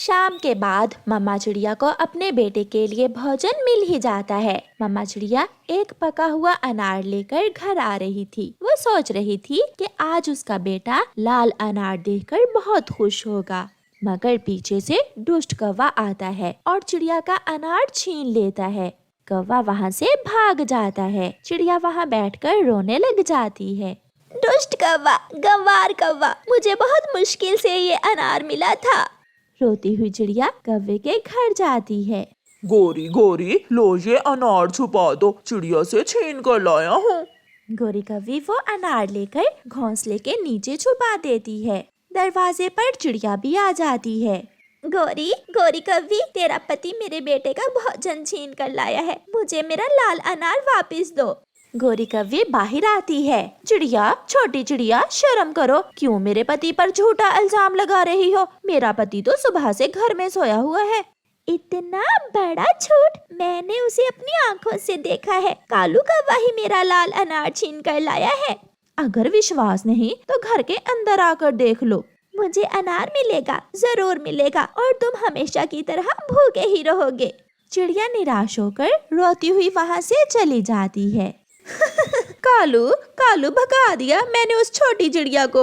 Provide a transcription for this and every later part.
शाम के बाद मम्मा चिड़िया को अपने बेटे के लिए भोजन मिल ही जाता है। मम्मा चिड़िया एक पका हुआ अनार लेकर घर आ रही थी। वो सोच रही थी कि आज उसका बेटा लाल अनार देखकर बहुत खुश होगा, मगर पीछे से दुष्ट कौवा आता है और चिड़िया का अनार छीन लेता है। कौवा वहाँ से भाग जाता है। चिड़िया वहाँ बैठकर रोने लग जाती है। दुष्ट कौवा, गंवार कौवा, मुझे बहुत मुश्किल से ये अनार मिला था। रोती हुई चिड़िया कौवे के घर जाती है। गोरी गोरी, लो ये अनार छुपा दो, चिड़िया से छीन कर लाया हूँ। गोरी कौवी वो अनार लेकर घोंसले के नीचे छुपा देती है। दरवाजे पर चिड़िया भी आ जाती है। गोरी गोरी कौवी, तेरा पति मेरे बेटे का भोजन छीन कर लाया है, मुझे मेरा लाल अनार वापस दो। गोरी कौवी बाहर आती है। चिड़िया, छोटी चिड़िया, शर्म करो, क्यों मेरे पति पर झूठा इल्जाम लगा रही हो? मेरा पति तो सुबह से घर में सोया हुआ है। इतना बड़ा झूठ! मैंने उसे अपनी आंखों से देखा है। कालू कौवा ही मेरा लाल अनार छीन कर लाया है। अगर विश्वास नहीं तो घर के अंदर आकर देख लो। मुझे अनार मिलेगा, जरूर मिलेगा, और तुम हमेशा की तरह भूखे ही रहोगे। चिड़िया निराश होकर रोती हुई वहाँ से चली जाती है। कालू कालू, भगा दिया मैंने उस छोटी चिड़िया को।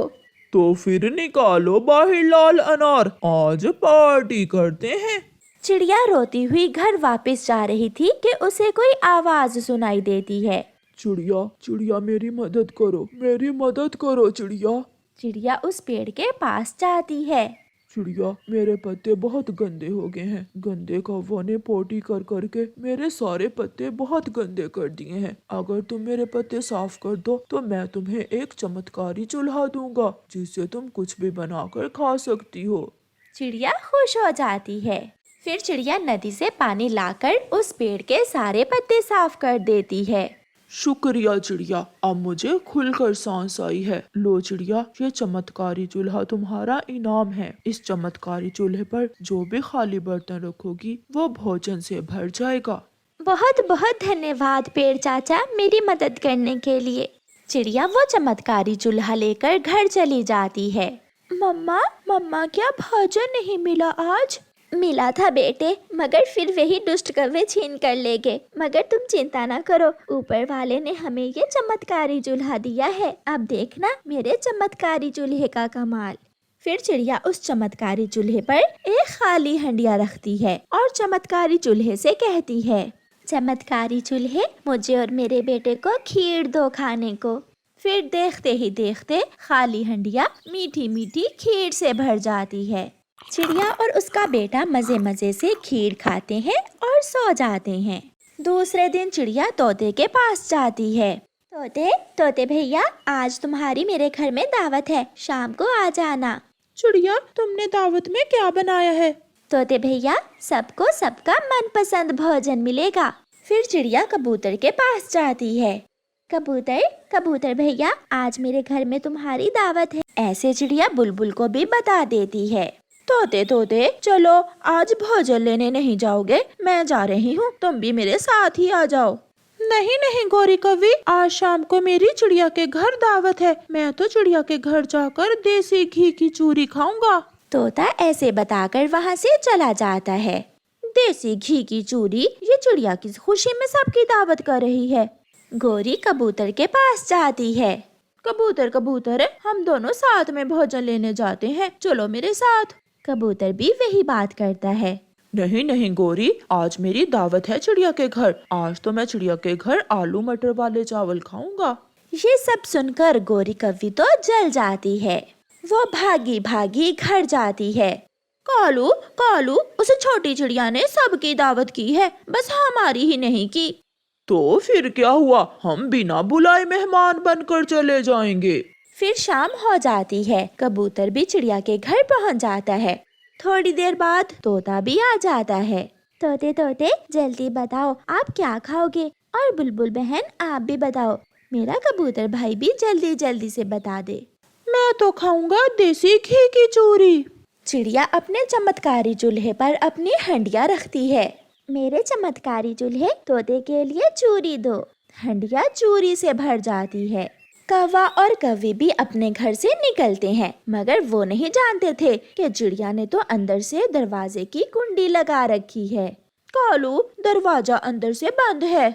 तो फिर निकालो बाहर लाल अनार, आज पार्टी करते हैं। चिड़िया रोती हुई घर वापस जा रही थी कि उसे कोई आवाज सुनाई देती है। चिड़िया चिड़िया, मेरी मदद करो, मेरी मदद करो चिड़िया। चिड़िया उस पेड़ के पास जाती है। चिड़िया, मेरे पत्ते बहुत गंदे हो गए हैं। गंदे कौवों ने पोटी कर करके मेरे सारे पत्ते बहुत गंदे कर दिए हैं। अगर तुम मेरे पत्ते साफ कर दो तो मैं तुम्हें एक चमत्कारी चूल्हा दूंगा, जिससे तुम कुछ भी बनाकर खा सकती हो। चिड़िया खुश हो जाती है। फिर चिड़िया नदी से पानी लाकर उस पेड़ के सारे पत्ते साफ कर देती है। शुक्रिया चिड़िया, अब मुझे खुलकर सांस आई है। लो चिड़िया, ये चमत्कारी चूल्हा तुम्हारा इनाम है। इस चमत्कारी चूल्हे पर जो भी खाली बर्तन रखोगी वो भोजन से भर जाएगा। बहुत बहुत धन्यवाद पेड़ चाचा, मेरी मदद करने के लिए। चिड़िया वो चमत्कारी चूल्हा लेकर घर चली जाती है। मम्मा मम्मा, क्या भोजन नहीं मिला आज? मिला था बेटे, मगर फिर वही दुष्ट कौवे छीन कर ले गए। मगर तुम चिंता ना करो, ऊपर वाले ने हमें ये चमत्कारी चूल्हा दिया है। अब देखना मेरे चमत्कारी चूल्हे का कमाल। फिर चिड़िया उस चमत्कारी चूल्हे पर एक खाली हंडिया रखती है और चमत्कारी चूल्हे से कहती है, चमत्कारी चूल्हे, मुझे और मेरे बेटे को खीर दो खाने को। फिर देखते ही देखते खाली हंडिया मीठी मीठी खीर से भर जाती है। चिड़िया और उसका बेटा मजे मजे से खीर खाते हैं और सो जाते हैं। दूसरे दिन चिड़िया तोते के पास जाती है। तोते तोते भैया, आज तुम्हारी मेरे घर में दावत है, शाम को आ जाना। चिड़िया, तुमने दावत में क्या बनाया है? तोते भैया, सबको सबका मनपसंद भोजन मिलेगा। फिर चिड़िया कबूतर के पास जाती है। कबूतर कबूतर भैया, आज मेरे घर में तुम्हारी दावत है। ऐसे चिड़िया बुलबुल को भी बता देती है। तोते तोते, चलो आज भोजन लेने नहीं जाओगे? मैं जा रही हूँ, तुम भी मेरे साथ ही आ जाओ। नहीं नहीं गोरी कौवी, आज शाम को मेरी चिड़िया के घर दावत है। मैं तो चिड़िया के घर जाकर देसी घी की चूरी खाऊंगा। तोता ऐसे बताकर वहाँ से चला जाता है। देसी घी की चूरी, ये चिड़िया की खुशी में सबकी दावत कर रही है। गोरी कबूतर के पास जाती है। कबूतर कबूतर, हम दोनों साथ में भोजन लेने जाते हैं, चलो मेरे साथ। कबूतर भी वही बात करता है। नहीं नहीं गोरी, आज मेरी दावत है चिड़िया के घर। आज तो मैं चिड़िया के घर आलू मटर वाले चावल खाऊंगा। ये सब सुनकर गोरी कौवी तो जल जाती है। वो भागी भागी घर जाती है। कालू कालू, उस छोटी चिड़िया ने सबकी दावत की है, बस हमारी ही नहीं की। तो फिर क्या हुआ, हम बिना बुलाए मेहमान बनकर चले जाएंगे। फिर शाम हो जाती है। कबूतर भी चिड़िया के घर पहुंच जाता है। थोड़ी देर बाद तोता भी आ जाता है। तोते तोते, जल्दी बताओ आप क्या खाओगे? और बुलबुल बहन, आप भी बताओ। मेरा कबूतर भाई भी जल्दी जल्दी से बता दे। मैं तो खाऊंगा देसी घी की चूरी। चिड़िया अपने चमत्कारी चूल्हे पर अपनी हंडिया रखती है। मेरे चमत्कारी चूल्हे, तोते के लिए चूरी दो। हंडिया चूरी से भर जाती है। कौवा और कौवी भी अपने घर से निकलते हैं, मगर वो नहीं जानते थे कि चिड़िया ने तो अंदर से दरवाजे की कुंडी लगा रखी है। कालू, दरवाजा अंदर से बंद है।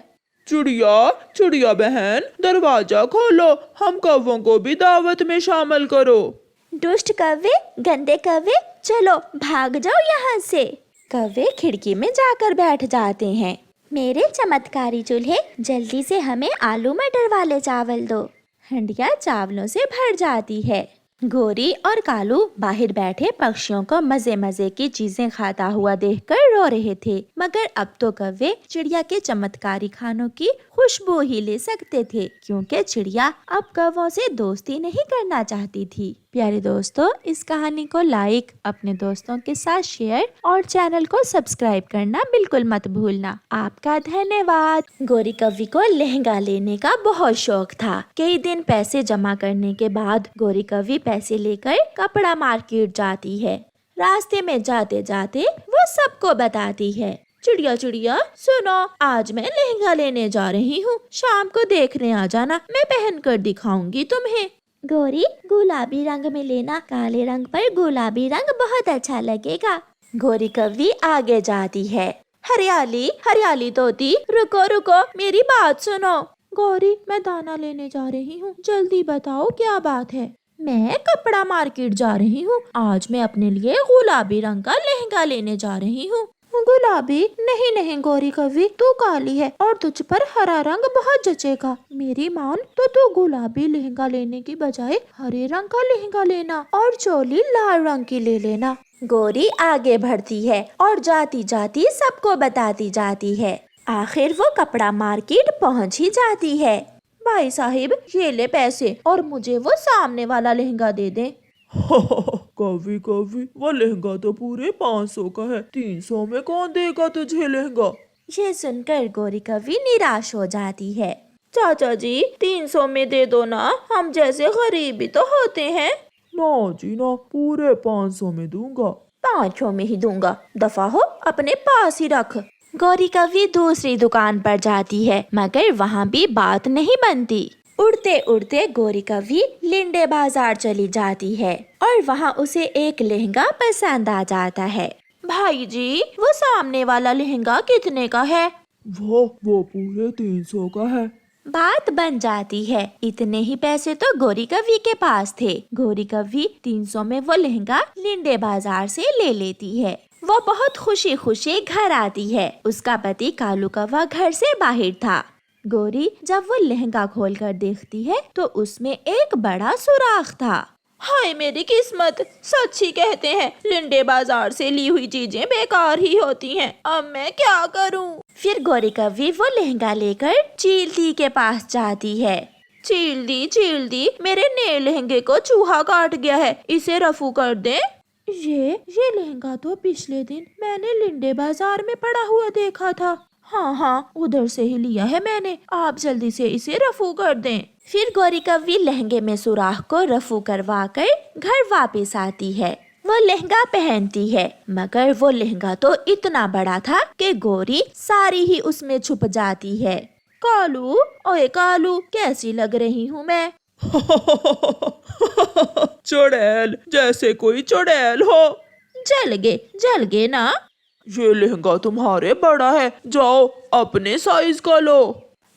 चिड़िया, चिड़िया बहन, दरवाजा खोलो, हम कौवों को भी दावत में शामिल करो। दुष्ट कौवे, गंदे कौवे, चलो भाग जाओ यहाँ से। कौवे खिड़की में जाकर बैठ जाते हैं। मेरे चमत्कारी चूल्हे, जल्दी से हमें आलू मटर वाले चावल दो। हंडिया चावलों से भर जाती है। गोरी और कालू बाहर बैठे पक्षियों को मजे मजे की चीजें खाता हुआ देखकर रो रहे थे, मगर अब तो कौवे चिड़िया के चमत्कारी खानों की खुशबू ही ले सकते थे, क्योंकि चिड़िया अब कौवों से दोस्ती नहीं करना चाहती थी। प्यारे दोस्तों, इस कहानी को लाइक, अपने दोस्तों के साथ शेयर और चैनल को सब्सक्राइब करना बिल्कुल मत भूलना। आपका धन्यवाद। गोरी कौवी को लहंगा लेने का बहुत शौक था। कई दिन पैसे जमा करने के बाद गोरी कौवी पैसे लेकर कपड़ा मार्केट जाती है। रास्ते में जाते जाते वो सबको बताती है, चिड़िया चिड़िया सुनो, आज मैं लहंगा लेने जा रही हूँ, शाम को देखने आ जाना, मैं पहन कर दिखाऊंगी तुम्हें। गोरी, गुलाबी रंग में लेना, काले रंग पर गुलाबी रंग बहुत अच्छा लगेगा। गोरी कौवी आगे जाती है। हरियाली हरियाली तोती, रुको रुको, मेरी बात सुनो। गोरी, मैं दाना लेने जा रही हूँ, जल्दी बताओ क्या बात है। मैं कपड़ा मार्केट जा रही हूँ, आज मैं अपने लिए गुलाबी रंग का लहंगा लेने जा रही हूँ। गुलाबी? नहीं नहीं गोरी कौवी, तू काली है और तुझ पर हरा रंग बहुत जचेगा। मेरी मान तो तू गुलाबी लहंगा लेने की बजाय हरे रंग का लहंगा लेना और चोली लाल रंग की ले लेना। गोरी आगे बढ़ती है और जाती जाती सबको बताती जाती है। आखिर वो कपड़ा मार्केट पहुँच ही जाती है। भाई साहिब, ये ले पैसे और मुझे वो सामने वाला लहंगा दे दे। कौवी कौवी, वो लहंगा तो पूरे 500 का है, 300 में कौन देगा तुझे लहंगा? ये सुनकर गोरी कौवी निराश हो जाती है। चाचा जी, 300 में दे दो ना, हम जैसे गरीब भी तो होते हैं। ना जी ना, पूरे 500 में दूंगा। 500 में ही दूंगा, दफा हो, अपने पास ही रख। गोरी कौवी दूसरी दुकान पर जाती है, मगर वहाँ भी बात नहीं बनती। उड़ते उड़ते गोरी कौवी लिंडे बाजार चली जाती है और वहाँ उसे एक लहंगा पसंद आ जाता है। भाई जी, वो सामने वाला लहंगा कितने का है? वो पूरे 300 का है। बात बन जाती है। इतने ही पैसे तो गोरी कौवी के पास थे। गोरी कौवी 300 में वो लहंगा लिंडे बाजार से ले लेती है। वो बहुत खुशी खुशी घर आती है। उसका पति कालू कौवा घर से बाहर था। गोरी जब वो लहंगा खोलकर देखती है तो उसमें एक बड़ा सुराख था। हाय मेरी किस्मत, सच ही कहते हैं, लिंडे बाजार से ली हुई चीजें बेकार ही होती हैं। अब मैं क्या करूं? फिर गोरी कौवी वो लहंगा लेकर चील के पास जाती है। चील दी, मेरे नए लहंगे को चूहा काट गया है, इसे रफू कर दे। ये लहंगा तो पिछले दिन मैंने लिंडे बाजार में पड़ा हुआ देखा था। हाँ, उधर से ही लिया है मैंने, आप जल्दी से इसे रफू कर दें। फिर गोरी कौवी लहंगे में सुराख को रफू करवा कर घर वापस आती है। वो लहंगा पहनती है, मगर वो लहंगा तो इतना बड़ा था कि गोरी सारी ही उसमें छुप जाती है। कालू, ओए कालू, कैसी लग रही हूँ मैं? चुड़ैल, जैसे कोई चुड़ैल हो। जल गे ना। ये लहंगा तुम्हारे बड़ा है, जाओ अपने साइज का लो।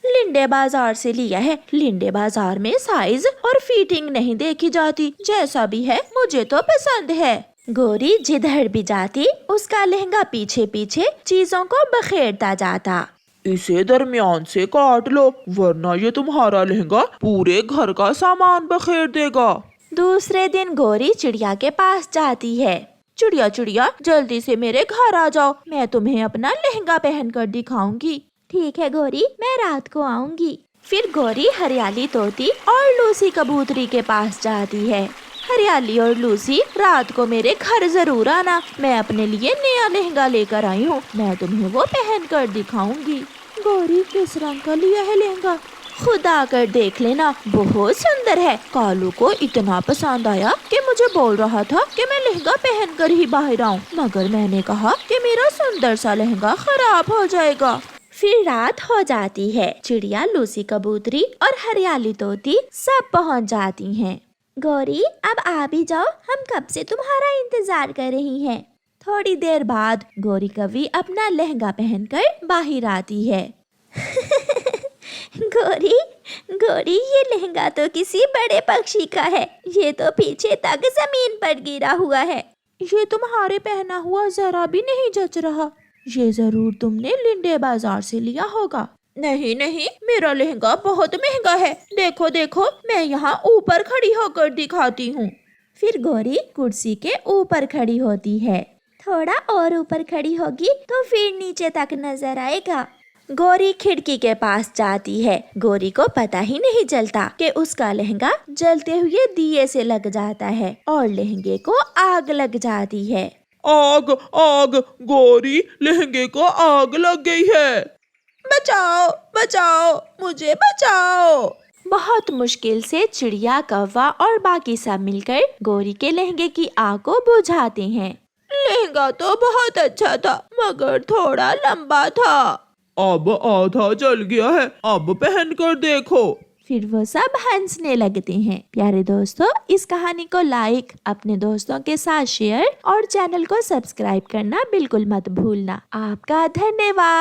लिंडे बाजार से लिया है, लिंडे बाजार में साइज और फिटिंग नहीं देखी जाती, जैसा भी है मुझे तो पसंद है। गोरी जिधर भी जाती उसका लहंगा पीछे पीछे चीजों को बखेरता जाता। इसे दरमियान से काट लो, वरना ये तुम्हारा लहंगा पूरे घर का सामान बखेर देगा। दूसरे दिन गोरी चिड़िया के पास जाती है। चिड़िया चिड़िया, जल्दी से मेरे घर आ जाओ, मैं तुम्हें अपना लहंगा पहन कर दिखाऊंगी। ठीक है गोरी, मैं रात को आऊंगी। फिर गोरी हरियाली तोती और लूसी कबूतरी के पास जाती है। हरियाली और लूसी, रात को मेरे घर जरूर आना, मैं अपने लिए नया लहंगा लेकर आई हूँ, मैं तुम्हें वो पहन कर दिखाऊंगी। गोरी, किस रंग का लिया है लहंगा? खुद आकर देख लेना, बहुत सुंदर है। कालू को इतना पसंद आया कि मुझे बोल रहा था कि मैं लहंगा पहनकर ही बाहर आऊं, मगर मैंने कहा कि मेरा सुंदर सा लहंगा खराब हो जाएगा। फिर रात हो जाती है। चिड़िया, लूसी कबूतरी और हरियाली तोती सब पहुंच जाती हैं। गौरी, अब आ भी जाओ, हम कब से तुम्हारा इंतजार कर रही हैं। थोड़ी देर बाद गौरी कवि अपना लहंगा पहनकर बाहर आती है। गौरी, गौरी, ये लहंगा तो किसी बड़े पक्षी का है। ये तो पीछे तक जमीन पर गिरा हुआ है। ये तुम्हारे पहना हुआ जरा भी नहीं जच रहा। ये जरूर तुमने लिंडे बाजार से लिया होगा। नहीं नहीं, मेरा लहंगा बहुत महंगा है। देखो देखो, मैं यहाँ ऊपर खड़ी होकर दिखाती हूँ। फिर गौरी कुर्सी के ऊपर खड़ी होती है। थोड़ा और ऊपर खड़ी होगी तो फिर नीचे तक नजर आएगा। गौरी खिड़की के पास जाती है। गौरी को पता ही नहीं चलता कि उसका लहंगा जलते हुए दिए से लग जाता है और लहंगे को आग लग जाती है। आग आग, गौरी, लहंगे को आग लग गई है। बचाओ बचाओ, मुझे बचाओ। बहुत मुश्किल से चिड़िया, कौवा और बाकी सब मिलकर गौरी के लहंगे की आग को बुझाते हैं। लहंगा तो बहुत अच्छा था, मगर थोड़ा लंबा था। अब आधा जल गया है, अब पहन कर देखो। फिर वो सब हंसने लगते हैं। प्यारे दोस्तों, इस कहानी को लाइक, अपने दोस्तों के साथ शेयर और चैनल को सब्सक्राइब करना बिल्कुल मत भूलना। आपका धन्यवाद।